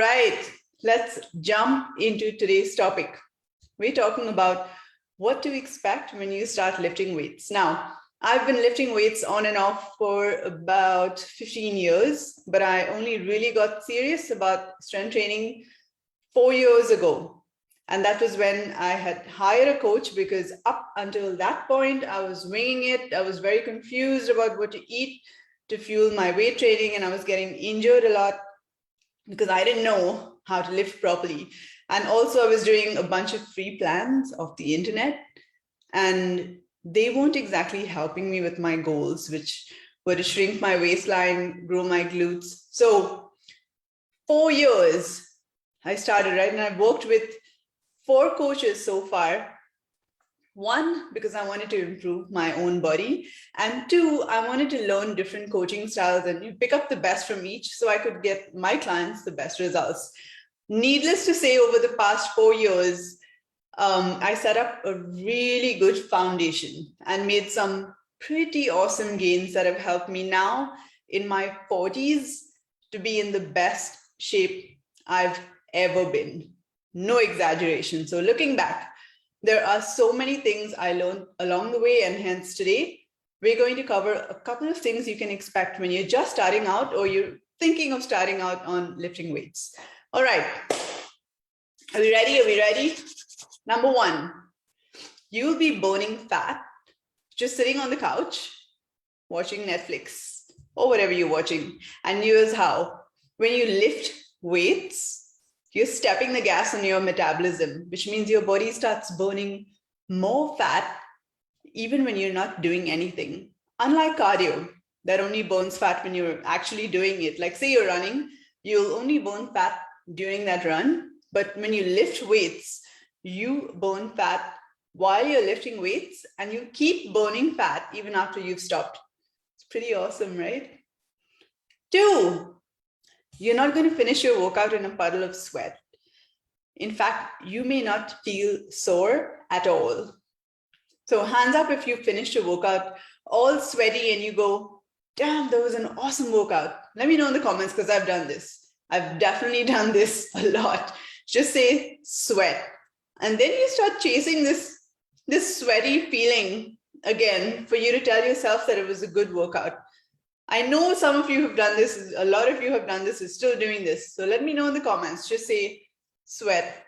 Right, let's jump into today's topic. We're talking about what to expect when you start lifting weights. Now, I've been lifting weights on and off for about 15 years, but I only really got serious about strength training 4 years ago. And that was when I had hired a coach because up until that point, I was winging it. I was very confused about what to eat to fuel my weight training, and I was getting injured a lot because I didn't know how to lift properly. And also, I was doing a bunch of free plans off the internet, and they weren't exactly helping me with my goals, which were to shrink my waistline, grow my glutes. So, 4 years I started, right? And I've worked with 4 coaches so far. One, because I wanted to improve my own body. And two, I wanted to learn different coaching styles and you pick up the best from each so I could get my clients the best results. Needless to say, over the past 4 years, I set up a really good foundation and made some pretty awesome gains that have helped me now in my 40s to be in the best shape I've ever been. No exaggeration. So looking back, there are so many things I learned along the way, and hence today, we're going to cover a couple of things you can expect when you're just starting out or you're thinking of starting out on lifting weights. All right. Are we ready? Are we ready? Number one, you'll be burning fat just sitting on the couch, watching Netflix or whatever you're watching. And here's how. When you lift weights, you're stepping the gas on your metabolism, which means your body starts burning more fat even when you're not doing anything. Unlike cardio, that only burns fat when you're actually doing it. Like say you're running, you'll only burn fat during that run. But when you lift weights, you burn fat while you're lifting weights and you keep burning fat even after you've stopped. It's pretty awesome, right? Two, you're not going to finish your workout in a puddle of sweat. In fact, you may not feel sore at all. So hands up if you finished your workout all sweaty and you go, damn, that was an awesome workout. Let me know in the comments because I've done this. I've definitely done this a lot. Just say sweat. And then you start chasing this sweaty feeling again for you to tell yourself that it was a good workout. I know some of you have done this. A lot of you have done this, is still doing this. So let me know in the comments. Just say sweat.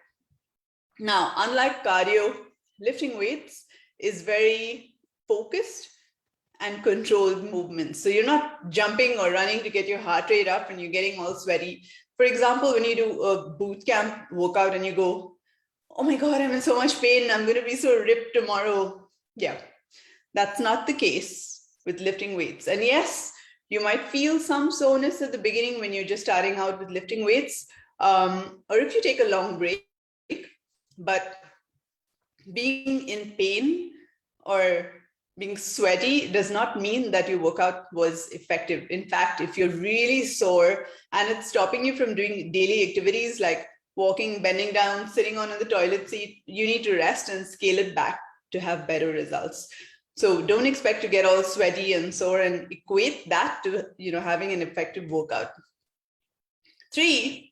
Now, unlike cardio, lifting weights is very focused and controlled movements. So you're not jumping or running to get your heart rate up and you're getting all sweaty. For example, when you do a boot camp workout and you go, oh my God, I'm in so much pain. I'm going to be so ripped tomorrow. Yeah, that's not the case with lifting weights. And yes, you might feel some soreness at the beginning when you're just starting out with lifting weights, or if you take a long break, but being in pain or being sweaty does not mean that your workout was effective. In fact, if you're really sore and it's stopping you from doing daily activities like walking, bending down, sitting on the toilet seat, you need to rest and scale it back to have better results. So don't expect to get all sweaty and sore and equate that to, having an effective workout. 3,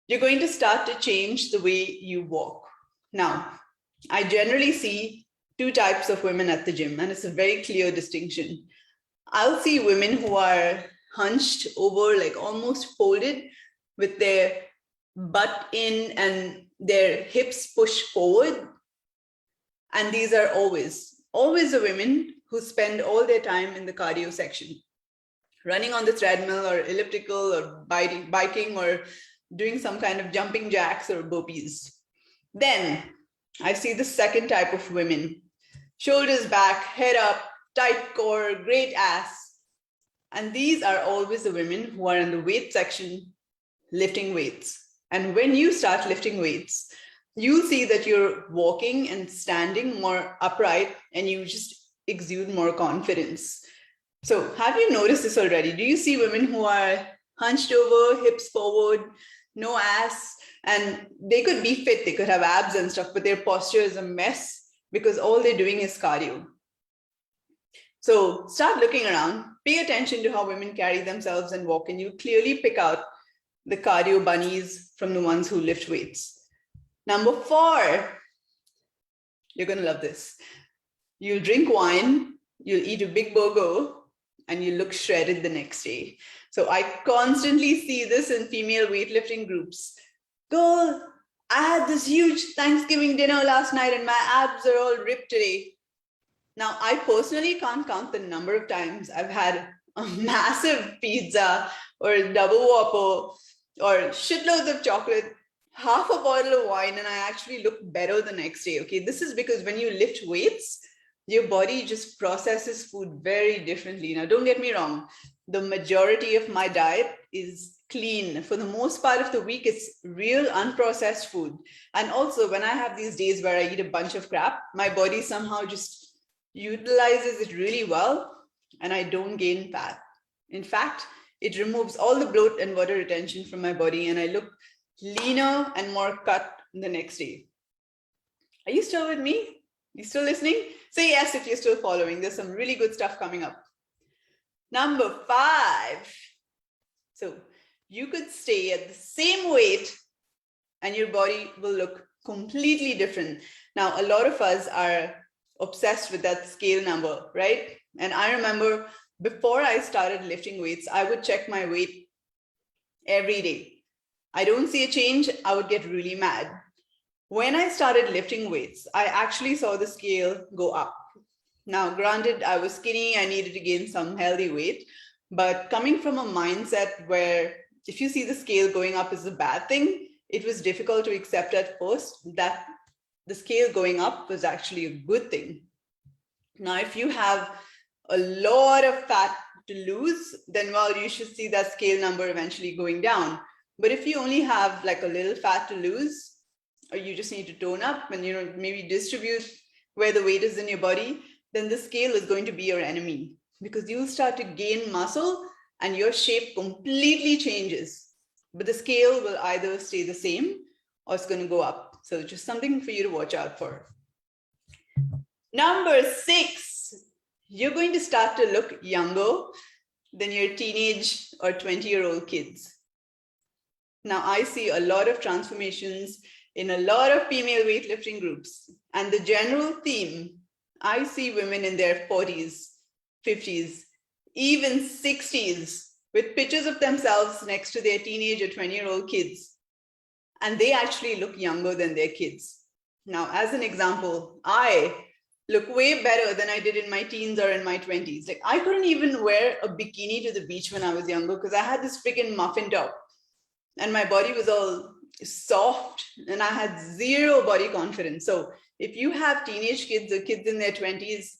you're going to start to change the way you walk. Now, I generally see 2 types of women at the gym, and it's a very clear distinction. I'll see women who are hunched over, like almost folded with their butt in and their hips pushed forward. And these are always the women who spend all their time in the cardio section, running on the treadmill or elliptical or biking or doing some kind of jumping jacks or burpees. Then I see the second type of women, shoulders back, head up, tight core, great ass. And these are always the women who are in the weight section lifting weights. And when you start lifting weights, you'll see that you're walking and standing more upright and you just exude more confidence. So have you noticed this already? Do you see women who are hunched over, hips forward, no ass, and they could be fit, they could have abs and stuff, but their posture is a mess because all they're doing is cardio. So start looking around, pay attention to how women carry themselves and walk, and you clearly pick out the cardio bunnies from the ones who lift weights. Number 4, you're going to love this. You'll drink wine, you'll eat a big burger, and you look shredded the next day. So I constantly see this in female weightlifting groups. Girl, I had this huge Thanksgiving dinner last night and my abs are all ripped today. Now, I personally can't count the number of times I've had a massive pizza or a double whopper or shitloads of chocolate, half a bottle of wine, and I actually look better the next day. Okay, this is because when you lift weights, your body just processes food very differently. Now, don't get me wrong. The majority of my diet is clean. For the most part of the week, it's real unprocessed food. And also, when I have these days where I eat a bunch of crap, my body somehow just utilizes it really well, and I don't gain fat. In fact, it removes all the bloat and water retention from my body, and I look leaner and more cut the next day. Are you still with me? You still listening? Say yes if you're still following. There's some really good stuff coming up. Number 5. So you could stay at the same weight and your body will look completely different. Now, a lot of us are obsessed with that scale number, right? And I remember before I started lifting weights, I would check my weight every day. I don't see a change, I would get really mad. When I started lifting weights, I actually saw the scale go up. Now, granted, I was skinny, I needed to gain some healthy weight, but coming from a mindset where if you see the scale going up is a bad thing, it was difficult to accept at first that the scale going up was actually a good thing. Now, if you have a lot of fat to lose, then well, you should see that scale number eventually going down. But if you only have like a little fat to lose, or you just need to tone up and maybe distribute where the weight is in your body, then the scale is going to be your enemy because you'll start to gain muscle and your shape completely changes. But the scale will either stay the same or it's going to go up. So just something for you to watch out for. Number 6, you're going to start to look younger than your teenage or 20-year-old kids. Now, I see a lot of transformations in a lot of female weightlifting groups. And the general theme, I see women in their 40s, 50s, even 60s with pictures of themselves next to their teenage or 20-year-old kids. And they actually look younger than their kids. Now, as an example, I look way better than I did in my teens or in my 20s. Like I couldn't even wear a bikini to the beach when I was younger because I had this freaking muffin top and my body was all soft and I had zero body confidence. So if you have teenage kids or kids in their 20s,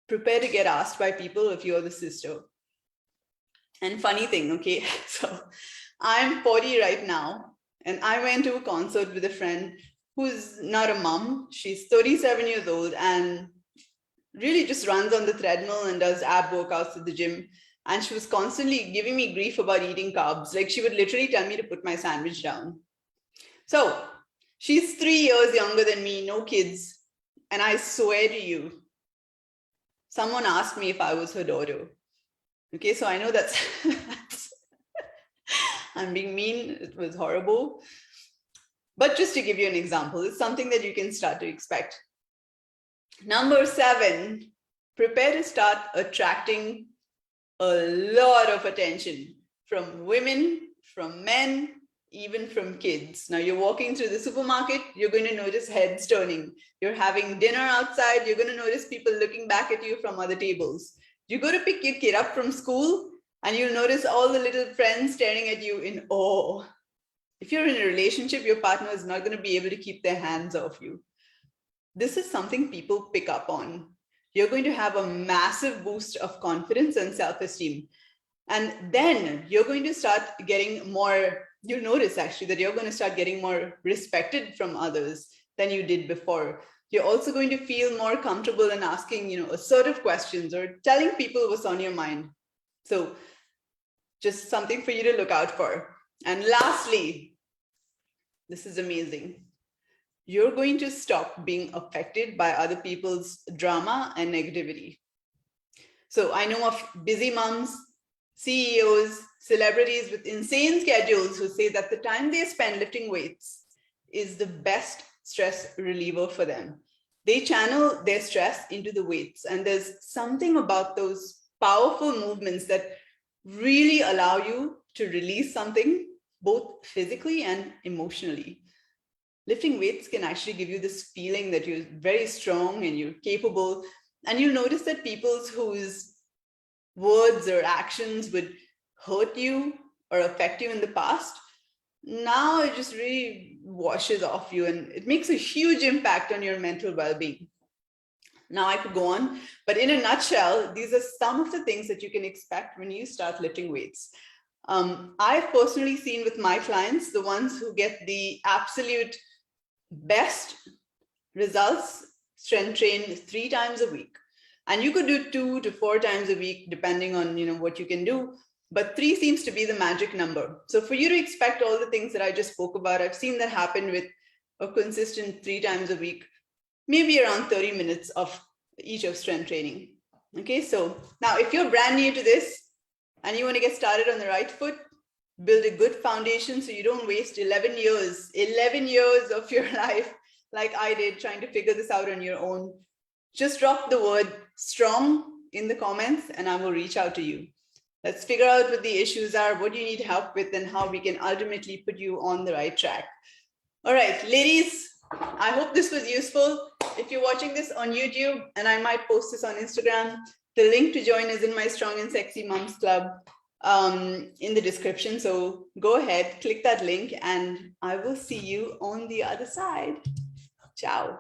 prepare to get asked by people if you're the sister. And funny thing, okay, so I'm 40 right now and I went to a concert with a friend who's not a mom. She's 37 years old and really just runs on the treadmill and does ab workouts at the gym. And she was constantly giving me grief about eating carbs. Like she would literally tell me to put my sandwich down. So she's 3 years younger than me, no kids. And I swear to you, someone asked me if I was her daughter. Okay, so I know that's, I'm being mean, it was horrible. But just to give you an example, it's something that you can start to expect. Number 7, prepare to start attracting a lot of attention from women, from men, even from kids. Now you're walking through the supermarket, you're going to notice heads turning. You're having dinner outside, you're going to notice people looking back at you from other tables. You go to pick your kid up from school and you'll notice all the little friends staring at you in awe. If you're in a relationship, your partner is not going to be able to keep their hands off you. This is something people pick up on. You're going to have a massive boost of confidence and self-esteem. And then you're going to start getting more, you'll notice actually that you're going to start getting more respected from others than you did before. You're also going to feel more comfortable in asking, assertive questions or telling people what's on your mind. So just something for you to look out for. And lastly, this is amazing. You're going to stop being affected by other people's drama and negativity. So I know of busy moms, CEOs, celebrities with insane schedules who say that the time they spend lifting weights is the best stress reliever for them. They channel their stress into the weights, and there's something about those powerful movements that really allow you to release something both physically and emotionally. Lifting weights can actually give you this feeling that you're very strong and you're capable. And you'll notice that people whose words or actions would hurt you or affect you in the past, now it just really washes off you and it makes a huge impact on your mental well-being. Now I could go on, but in a nutshell, these are some of the things that you can expect when you start lifting weights. I've personally seen with my clients, the ones who get the absolute best results, strength train 3 times a week. And you could do 2 to 4 times a week, depending on what you can do. But 3 seems to be the magic number. So for you to expect all the things that I just spoke about, I've seen that happen with a consistent 3 times a week, maybe around 30 minutes of each of strength training. Okay, so now if you're brand new to this and you want to get started on the right foot, build a good foundation so you don't waste 11 years of your life like I did trying to figure this out on your own. Just drop the word strong in the comments and I will reach out to you. Let's figure out what the issues are, what you need help with, and how we can ultimately put you on the right track. All right, ladies, I hope this was useful. If you're watching this on YouTube, and I might post this on Instagram, the link to join is in my Strong and Sexy Moms Club in the description. So go ahead, click that link, and I will see you on the other side. Ciao.